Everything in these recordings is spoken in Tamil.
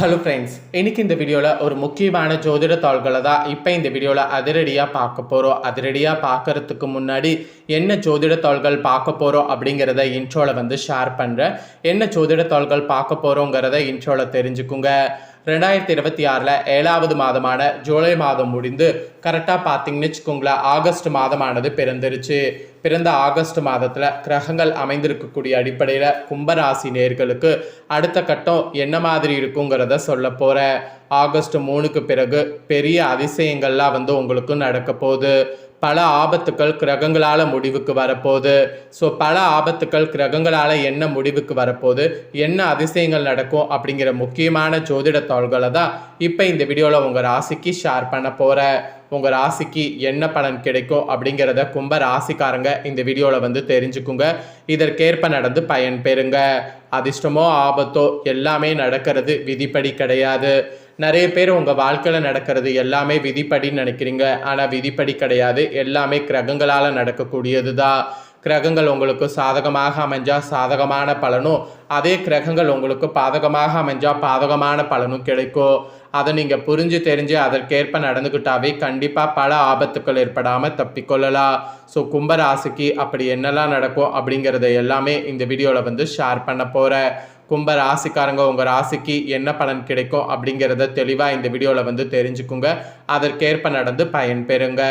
ஹலோ ஃப்ரெண்ட்ஸ், இன்னைக்கு இந்த வீடியோவில் ஒரு முக்கியமான ஜோதிட தாள்களை தான் இப்போ இந்த வீடியோவில் அதிரடியாக பார்க்க போகிறோம். அதிரடியாக பார்க்கறதுக்கு முன்னாடி என்ன ஜோதிட தாள்கள் பார்க்க போகிறோம் அப்படிங்கிறத இன்ட்ரோவில் வந்து ஷேர் பண்ணுறேன். என்ன ஜோதிட தாள்கள் பார்க்க போகிறோங்கிறத இன்ட்ரோவில் தெரிஞ்சுக்குங்க. 2026 7வது மாதமான ஜூலை மாதம் முடிந்து கரெக்டாக பார்த்தீங்கன்னு வச்சுக்கோங்களேன், ஆகஸ்ட் மாதமானது பிறந்துருச்சு. பிறந்த ஆகஸ்ட் மாதத்தில் கிரகங்கள் அமைந்திருக்கக்கூடிய அடிப்படையில் கும்பராசி நேர்களுக்கு அடுத்த கட்டம் என்ன மாதிரி இருக்குங்கிறத சொல்ல போகிறேன். ஆகஸ்ட் 3க்கு பிறகு பெரிய அதிசயங்கள்லாம் வந்து உங்களுக்கு நடக்க போகுது. பல ஆபத்துக்கள் கிரகங்களால் முடிவுக்கு வரப்போகுது. ஸோ பல ஆபத்துக்கள் கிரகங்களால் என்ன முடிவுக்கு வரப்போகுது, என்ன அதிசயங்கள் நடக்கும் அப்படிங்கிற முக்கியமான ஜோதிட தாள்களை தான் இப்போ இந்த வீடியோவில் உங்கள் ராசிக்கு ஷேர் பண்ண போகிறேன். உங்கள் ராசிக்கு என்ன பலன் கிடைக்கும் அப்படிங்கிறத கும்ப ராசிக்காரங்க இந்த வீடியோவில் வந்து தெரிஞ்சுக்குங்க. இதற்கேற்ப நடந்து பயன் பெறுங்க. அதிர்ஷ்டமோ ஆபத்தோ எல்லாமே நடக்கிறது விதிப்படி கிடையாது. நிறைய பேர் உங்கள் வாழ்க்கையில் நடக்கிறது எல்லாமே விதிப்படின்னு நினைக்கிறீங்க. ஆனால் விதிப்படி கிடையாது, எல்லாமே கிரகங்களால் நடக்கக்கூடியது தான். கிரகங்கள் உங்களுக்கு சாதகமாக அமைஞ்சால் சாதகமான பலனும், அதே கிரகங்கள் உங்களுக்கு பாதகமாக அமைஞ்சால் பாதகமான பலனும் கிடைக்கும். அதை நீங்கள் புரிஞ்சு தெரிஞ்சு அதற்கேற்ப நடந்துக்கிட்டாவே கண்டிப்பாக பல ஆபத்துக்கள் ஏற்படாமல் தப்பிக்கொள்ளலாம். ஸோ கும்பராசிக்கு அப்படி என்னெல்லாம் நடக்கும் அப்படிங்கிறத எல்லாமே இந்த வீடியோவில் வந்து ஷேர் பண்ண போகிறேன். கும்ப ராசிக்காரங்க உங்கள் ராசிக்கு என்ன பலன் கிடைக்கும் அப்படிங்கிறத தெளிவாக இந்த வீடியோவில் வந்து தெரிஞ்சுக்குங்க. அதற்கேற்ப நடந்து பயன் பெறுங்க.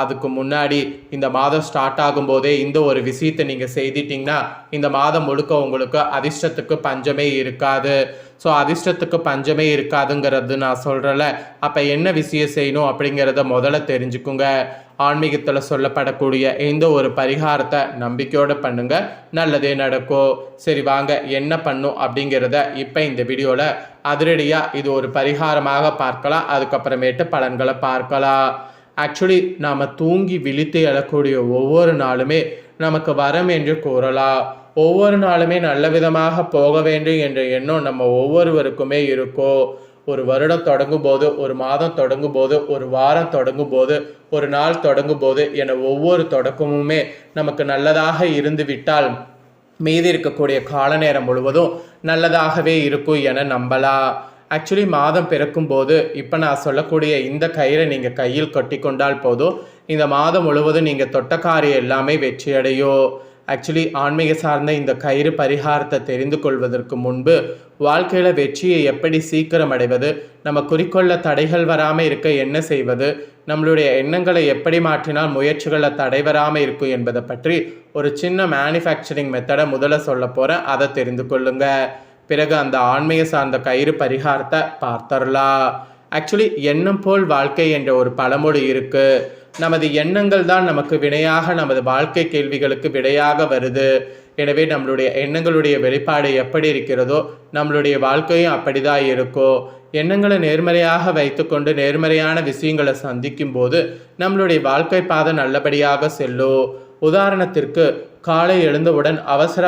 அதுக்கு முன்னாடி இந்த மாதம் ஸ்டார்ட் ஆகும்போதே இந்த ஒரு விஷயத்தை நீங்கள் செய்திட்டிங்கன்னா இந்த மாதம் முழுக்க உங்களுக்கு அதிர்ஷ்டத்துக்கு பஞ்சமே இருக்காது. ஸோ அதிர்ஷ்டத்துக்கு பஞ்சமே இருக்காதுங்கிறது நான் சொல்கிறேன்ல, அப்போ என்ன விஷயம் செய்யணும் அப்படிங்கிறத முதல்ல தெரிஞ்சுக்குங்க. ஆன்மீகத்தில் சொல்லப்படக்கூடிய இந்த ஒரு பரிகாரத்தை நம்பிக்கையோடு பண்ணுங்க, நல்லதே நடக்கும். சரி வாங்க என்ன பண்ணும் அப்படிங்கிறத இப்போ இந்த வீடியோவில் அதிரடியாக இது ஒரு பரிகாரமாக பார்க்கலாம். அதுக்கப்புறமேட்டு பலன்களை பார்க்கலாம். ஆக்சுவலி நாம் தூங்கி விழித்து எழக்கூடிய ஒவ்வொரு நாளுமே நமக்கு வரம் என்று கூறலாம். ஒவ்வொரு நாளுமே நல்ல விதமாக போக வேண்டும் என்ற எண்ணம் நம்ம ஒவ்வொருவருக்குமே இருக்கும். ஒரு வருடம் தொடங்கும் போது, ஒரு மாதம் தொடங்கும் போது, ஒரு வாரம் தொடங்கும் போது, ஒரு நாள் தொடங்கும் போது என ஒவ்வொரு தொடக்கமுமே நமக்கு நல்லதாக இருந்து விட்டால் மீதி இருக்கக்கூடிய கால நேரம் முழுவதும் நல்லதாகவே இருக்கும் என நம்பலாம். ஆக்சுவலி மாதம் பிறக்கும் போது இப்போ நான் சொல்லக்கூடிய இந்த கயிறை நீங்கள் கையில் கட்டி கொண்டால் போதும், இந்த மாதம் முழுவதும் நீங்கள் தொட்ட காரியம் எல்லாமே வெற்றியடையும். ஆக்சுவலி ஆன்மீக சார்ந்த இந்த கயிறு பரிகாரத்தை தெரிந்து கொள்வதற்கு முன்பு வாழ்க்கையில் வெற்றியை எப்படி சீக்கிரம் அடைவது, நம்ம குறிக்கோளில் தடைகள் வராமல் இருக்க என்ன செய்வது, நம்மளுடைய எண்ணங்களை எப்படி மாற்றினால் முயற்சிகளில் தடை வராமல் இருக்கும் என்பதை பற்றி ஒரு சின்ன மேனுஃபேக்சரிங் மெத்தடை முதல்ல சொல்ல போகிறேன். அதை தெரிந்து கொள்ளுங்க. பிறகு அந்த ஆன்மீக சார்ந்த கயிறு பரிகாரத்தை பார்த்தரலாம். ஆக்சுவலி எண்ணம் போல் வாழ்க்கை என்ற ஒரு பழமொழி இருக்குது. நமது எண்ணங்கள் தான் நமக்கு வினையாக நமது வாழ்க்கை கேள்விகளுக்கு விடையாக வருது. எனவே நம்மளுடைய எண்ணங்களுடைய வெளிப்பாடு எப்படி இருக்கிறதோ நம்மளுடைய வாழ்க்கையும் அப்படிதான் இருக்கும். எண்ணங்களை நேர்மறையாக வைத்துக்கொண்டு நேர்மறையான விஷயங்களை சந்திக்கும் போது நம்மளுடைய வாழ்க்கை பாதை நல்லபடியாக செல்லும். உதாரணத்திற்கு காலை எழுந்தவுடன்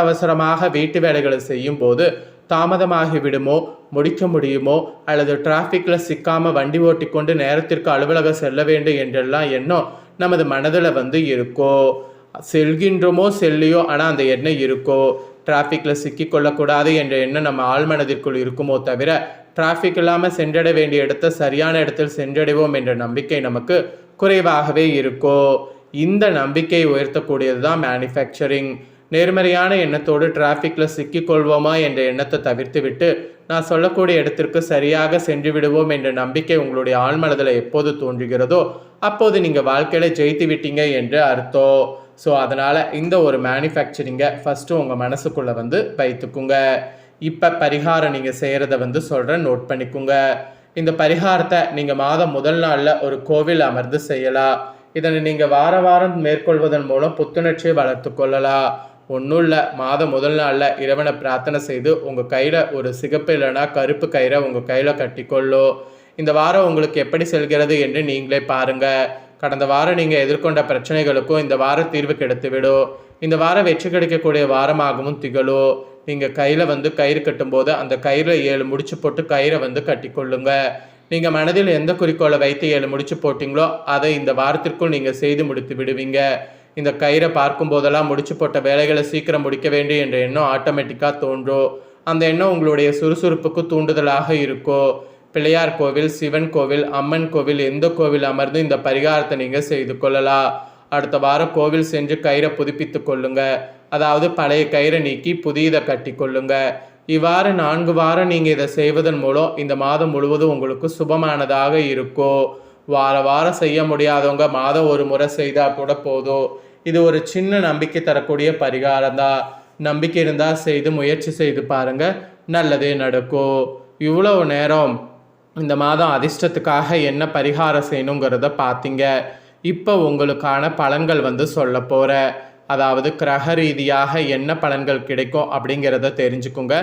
அவசரமாக வீட்டு வேலைகளை செய்யும் போது தாமதமாகி விடுமோ, முடிக்க முடியுமோ, அல்லது டிராஃபிக்கில் சிக்காமல் வண்டி ஓட்டி கொண்டு நேரத்திற்கு அலுவலகம் செல்ல வேண்டும் என்றெல்லாம் எண்ணம் நமது மனதில் வந்து இருக்கோ. செல்கின்றோமோ செல்லையோ ஆனால் அந்த எண்ணம் இருக்கோ. டிராஃபிக்கில் சிக்கிக்கொள்ளக்கூடாது என்ற எண்ணம் நம்ம ஆழ்மனதிற்குள் இருக்குமோ தவிர டிராஃபிக் இல்லாமல் சென்றடைய வேண்டிய இடத்தை சரியான இடத்தில் சென்றடைவோம் என்ற நம்பிக்கை நமக்கு குறைவாகவே இருக்கோ. இந்த நம்பிக்கையை உயர்த்தக்கூடியது தான் மேனுஃபேக்சரிங். நேர்மறையான எண்ணத்தோடு டிராஃபிக்கில் சிக்கிக்கொள்வோமா என்ற எண்ணத்தை தவிர்த்து விட்டு நான் சொல்லக்கூடிய இடத்திற்கு சரியாக சென்று விடுவோம் என்ற நம்பிக்கை உங்களுடைய ஆழ்மனதில் எப்போது தோன்றுகிறதோ அப்போது நீங்கள் வாழ்க்கையில் ஜெயித்து விட்டீங்க என்று அர்த்தம். ஸோ அதனால் இந்த ஒரு மேனுஃபேக்சரிங்கை ஃபஸ்ட்டு உங்கள் மனசுக்குள்ளே வந்து வைத்துக்குங்க. இப்போ பரிகாரம் நீங்கள் செய்கிறத வந்து சொல்கிறேன், நோட் பண்ணிக்குங்க. இந்த பரிகாரத்தை நீங்கள் மாதம் முதல் நாளில் ஒரு கோவில் அமர்ந்து செய்யலாம். இதனை நீங்கள் வாரம் மேற்கொள்வதன் மூலம் புத்துணர்ச்சியை வளர்த்து கொள்ளலாம். ஒன்றும் இல்லை, மாதம் முதல் நாளில் இறைவனை பிரார்த்தனை செய்து உங்கள் கையில் ஒரு சிகப்பு இல்லைனா கருப்பு கயிறை உங்கள் கையில் கட்டிக்கொள்ளும். இந்த வாரம் உங்களுக்கு எப்படி செல்கிறது என்று நீங்களே பாருங்கள். கடந்த வாரம் நீங்கள் எதிர்கொண்ட பிரச்சனைகளுக்கும் இந்த வாரம் தீர்வு கிடைத்துவிடும். இந்த வாரம் வெற்றி கிடைக்கக்கூடிய வாரமாகவும் திகழும். நீங்கள் கையில் வந்து கயிறு கட்டும்போது அந்த கயிறில் 7 முடிச்சு போட்டு கயிறை வந்து கட்டிக்கொள்ளுங்க. நீங்கள் மனதில் எந்த குறிக்கோளை வைத்து 7 முடிச்சு போட்டிங்களோ அதை இந்த வாரத்திற்குள் நீங்கள் செய்து முடித்து விடுவீங்க. இந்த கயிறை பார்க்கும் போதெல்லாம் முடிச்சு போட்ட வேலைகளை சீக்கிரம் முடிக்க வேண்டும் என்ற எண்ணம் ஆட்டோமேட்டிக்காக தோன்றும். அந்த எண்ணம் உங்களுடைய சுறுசுறுப்புக்கு தூண்டுதலாக இருக்கும். பிள்ளையார் கோவில், சிவன் கோவில், அம்மன் கோவில், எந்த கோவில் அமர்ந்து இந்த பரிகாரத்தை நீங்கள் செய்து கொள்ளலாம். அடுத்த வாரம் கோவில் சென்று கயிறை புதுப்பித்து கொள்ளுங்க. அதாவது பழைய கயிறை நீக்கி புதியதை கட்டி கொள்ளுங்க. இவ்வாறு 4 வாரம் நீங்கள் இதை செய்வதன் மூலம் இந்த மாதம் முழுவதும் உங்களுக்கு சுபமானதாக இருக்கும். வாரம் செய்ய முடியாதவங்க மாதம் ஒரு முறை செய்தால் கூட போதும். இது ஒரு சின்ன நம்பிக்கை தரக்கூடிய பரிகாரம் தான். நம்பிக்கை இருந்தால் செய்து முயற்சி செய்து பாருங்க, நல்லதே நடக்கும். இவ்வளவு நேரம் இந்த மாதம் அதிர்ஷ்டத்துக்காக என்ன பரிகாரம் செய்யணுங்கிறத பார்த்தீங்க. இப்போ உங்களுக்கான பலன்கள் சொல்ல போகிறேன். அதாவது கிரக ரீதியாக என்ன பலன்கள் கிடைக்கும் அப்படிங்கிறத தெரிஞ்சுக்குங்க.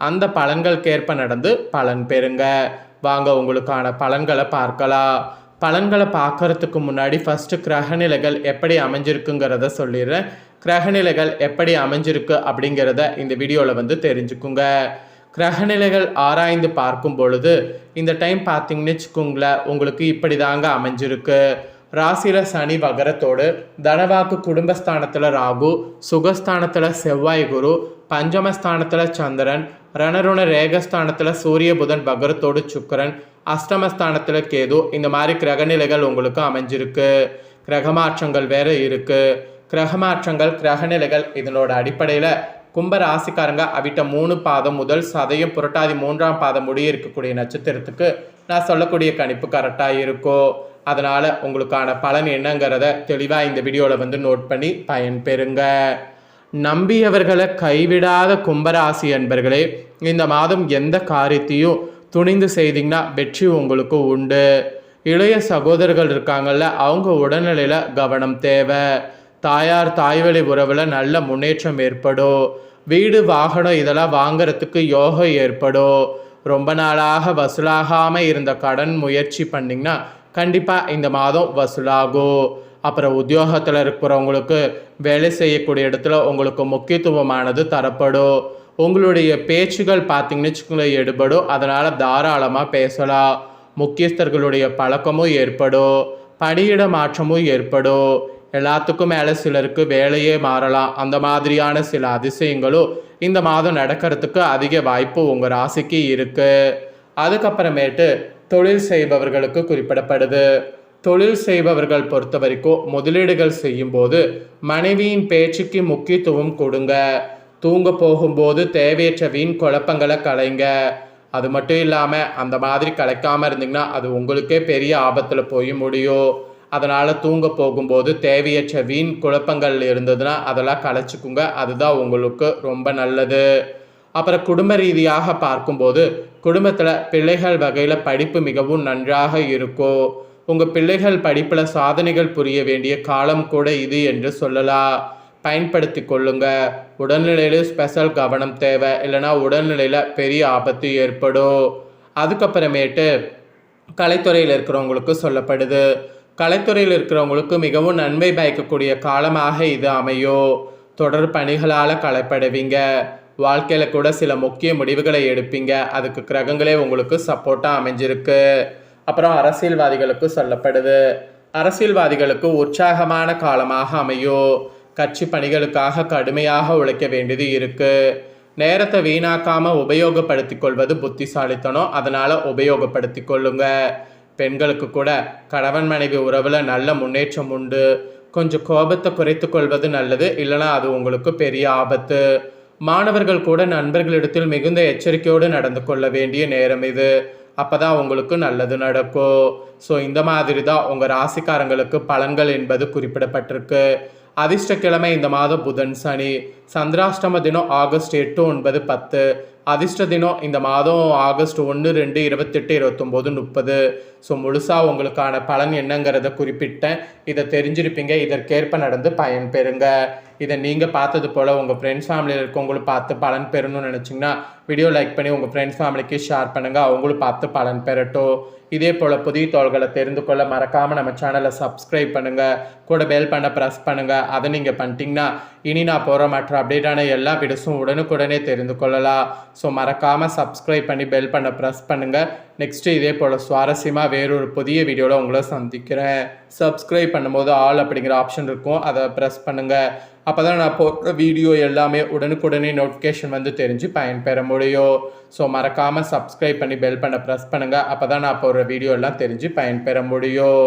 அந்த பலன்களுக்கேற்ப நடந்து பலன் பெறுங்க. வாங்க உங்களுக்கான பலன்களை பார்க்கலாம். பலன்களை பார்க்கறதுக்கு முன்னாடி ஃபஸ்ட்டு கிரகநிலைகள் எப்படி அமைஞ்சிருக்குங்கிறத சொல்லிடுறேன். கிரகநிலைகள் எப்படி அமைஞ்சிருக்கு அப்படிங்கிறத இந்த வீடியோவில் தெரிஞ்சுக்குங்க. கிரகநிலைகள் ஆராய்ந்து பார்க்கும் பொழுது இந்த டைம் பார்த்தீங்கன்னு வச்சுக்கோங்களேன், உங்களுக்கு இப்படி தாங்க அமைஞ்சிருக்கு. ராசியில் சனி வகரத்தோடு, தனவாக்கு குடும்பஸ்தானத்தில் ராகு, சுகஸ்தானத்தில் செவ்வாய் குரு, பஞ்சமஸ்தானத்தில் சந்திரன், ரணருண ரேகஸ்தானத்தில் சூரிய புதன் வகரத்தோடு சுக்கரன், அஷ்டமஸ்தானத்தில் கேது. இந்த மாதிரி கிரகநிலைகள் உங்களுக்கு அமைஞ்சிருக்கு. கிரகமாற்றங்கள் வேறு இருக்குது. கிரகமாற்றங்கள் கிரகநிலைகள் இதனோட அடிப்படையில் கும்ப ராசிக்காரங்க அவிட்ட 3 பாதம் முதல் சதயம் புரட்டாதி 3ஆம் பாதம் முடிய இருக்கக்கூடிய நட்சத்திரத்துக்கு நான் சொல்லக்கூடிய கணிப்பு கரெக்டாக இருக்கும். அதனால் உங்களுக்கான பலன் என்னங்கிறத தெளிவாக இந்த வீடியோவில் நோட் பண்ணி பயன்பெறுங்க. நம்பியவர்களை கைவிடாத கும்பராசி என்பர்களே, இந்த மாதம் எந்த காரியத்தையும் துணிந்து செய்தீங்கன்னா வெற்றி உங்களுக்கு உண்டு. இளைய சகோதரர்கள் இருக்காங்கல்ல, அவங்க உடல்நிலையில் கவனம் தேவை. தாய்வழி உறவில் நல்ல முன்னேற்றம் ஏற்படும். வீடு வாகனம் இதெல்லாம் வாங்கிறதுக்கு யோகம் ஏற்படும். ரொம்ப நாளாக வசூலாகாமல் இருந்த கடன் முயற்சி பண்ணிங்கன்னா கண்டிப்பாக இந்த மாதம் வசூலாகும். அப்புறம் உத்தியோகத்தில் இருக்கிறவங்களுக்கு வேலை செய்யக்கூடிய இடத்துல உங்களுக்கு முக்கியத்துவமானது தரப்படும். உங்களுடைய பேச்சுகள் பார்த்தீங்கன்னு வச்சுக்கோங்களேன் எடுபடும். அதனால் தாராளமாக பேசலாம். முக்கியஸ்தர்களுடைய பழக்கமும் ஏற்படும். பணியிட மாற்றமும் ஏற்படும். எல்லாத்துக்கும் மேலே சிலருக்கு வேலையே மாறலாம். அந்த மாதிரியான சில அதிசயங்களும் இந்த மாதம் நடக்கிறதுக்கு அதிக வாய்ப்பு உங்கள் ராசிக்கு இருக்குது. அதுக்கப்புறமேட்டு தொழில் செய்பவர்களுக்கு குறிப்பிடப்படுது. தொழில் செய்பவர்கள் பொறுத்த வரைக்கும் முதலீடுகள் செய்யும்போது மனைவியின் பேச்சுக்கு முக்கியத்துவம் கொடுங்க. தூங்க போகும்போது தேவையற்ற வீண் குழப்பங்களை கலைங்க. அது மட்டும் இல்லாமல் அந்த மாதிரி கலைக்காமல் இருந்தீங்கன்னா அது உங்களுக்கே பெரிய ஆபத்தில் போய் முடியும். அதனால் தூங்க போகும்போது தேவையற்ற வீண் குழப்பங்கள் இருந்ததுன்னா அதெல்லாம் கலைச்சிக்குங்க. அதுதான் உங்களுக்கு ரொம்ப நல்லது. அப்புறம் குடும்ப ரீதியாக பார்க்கும்போது குடும்பத்தில் பிள்ளைகள் வகையில் படிப்பு மிகவும் நன்றாக இருக்கும். உங்கள் பிள்ளைகள் படிப்பில் சாதனைகள் புரிய வேண்டிய காலம் கூட இது என்று சொல்லலாம். பயன்படுத்தி கொள்ளுங்க. உடல்நிலையில் ஸ்பெஷல் கவனம் தேவை, இல்லைனா உடல்நிலையில் பெரிய ஆபத்து ஏற்படும். அதுக்கப்புறமேட்டு கலைத்துறையில் இருக்கிறவங்களுக்கு சொல்லப்படுது. கலைத்துறையில் இருக்கிறவங்களுக்கு மிகவும் நன்மை பயக்கக்கூடிய காலமாக இது அமையும். தொடர் பணிகளால் களைப்படைவீங்க. வாழ்க்கையில் கூட சில முக்கிய முடிவுகளை எடுப்பீங்க. அதுக்கு கிரகங்களே உங்களுக்கு சப்போர்ட்டாக அமைஞ்சிருக்கு. அப்புறம் அரசியல்வாதிகளுக்கு சொல்லப்படுது. அரசியல்வாதிகளுக்கு உற்சாகமான காலமாக அமையும். கட்சி பணிகளுக்காக கடுமையாக உழைக்க வேண்டியது இருக்குது. நேரத்தை வீணாக்காமல் உபயோகப்படுத்தி கொள்வது புத்திசாலித்தனம். அதனால் உபயோகப்படுத்தி கொள்ளுங்க. பெண்களுக்கு கூட கணவன் மனைவி உறவில் நல்ல முன்னேற்றம் உண்டு. கொஞ்சம் கோபத்தை குறைத்து கொள்வது நல்லது, இல்லைனா அது உங்களுக்கு பெரிய ஆபத்து. மாணவர்கள் கூட நண்பர்களிடத்தில் மிகுந்த எச்சரிக்கையோடு நடந்து கொள்ள வேண்டிய நேரம் இது. அப்போ தான் உங்களுக்கு நல்லது நடக்கும். ஸோ இந்த மாதிரி தான் உங்கள் ராசிக்காரங்களுக்கு பலன்கள் என்பது குறிப்பிடப்பட்டிருக்கு. அதிர்ஷ்டக்கிழமை இந்த மாதம் புதன் சனி. சந்திராஷ்டம தினம் ஆகஸ்ட் 8, 9, 10. அதிர்ஷ்ட தினம் இந்த மாதம் ஆகஸ்ட் 1, 2, 28, 29, 30. ஸோ முழுசாக உங்களுக்கான பலன் என்னங்கிறத குறிப்பிட்டேன். இதை தெரிஞ்சிருப்பீங்க. இதற்கேற்ப நடந்து பயன் பெறுங்க. இதை நீங்கள் பார்த்தது போல் உங்கள் ஃப்ரெண்ட்ஸ் ஃபேமிலியில் இருக்கவங்களும் பார்த்து பலன் பெறணும்னு நினச்சிங்கன்னா வீடியோ லைக் பண்ணி உங்கள் ஃப்ரெண்ட்ஸ் ஃபேமிலிக்கு ஷேர் பண்ணுங்கள். அவங்களும் பார்த்து பலன் பெறட்டும். இதே போல் புதிய தகவல்களை தெரிந்து கொள்ள மறக்காமல் நம்ம சேனலை சப்ஸ்கிரைப் பண்ணுங்கள். கூட பெல் பண்ண ப்ரெஸ் பண்ணுங்கள். அதை நீங்கள் பண்ணிட்டீங்கன்னா இனி நான் போகிற மற்ற அப்டேட்டான எல்லா வீடியோஸும் உடனுக்குடனே தெரிந்து கொள்ளலாம். ஸோ மறக்காமல் சப்ஸ்கிரைப் பண்ணி பெல் பண்ண ப்ரெஸ் பண்ணுங்கள். நெக்ஸ்ட்டு இதே போல் சுவாரஸ்யமாக வேறொரு புதிய வீடியோவில் உங்களை சந்திக்கிறேன். சப்ஸ்கிரைப் பண்ணும்போது ஆல் அப்படிங்கிற ஆப்ஷன் இருக்கும், அதை ப்ரெஸ் பண்ணுங்கள். அப்போ தான் நான் போடுற வீடியோ எல்லாமே உடனுக்குடனே நோட்டிஃபிகேஷன் வந்து தெரிஞ்சு பயன்பெற முடியும். ஸோ மறக்காமல் சப்ஸ்கிரைப் பண்ணி பெல் பண்ண ப்ரெஸ் பண்ணுங்கள். அப்போ தான் நான் போடுற வீடியோ எல்லாம் தெரிஞ்சு பயன்பெற முடியும்.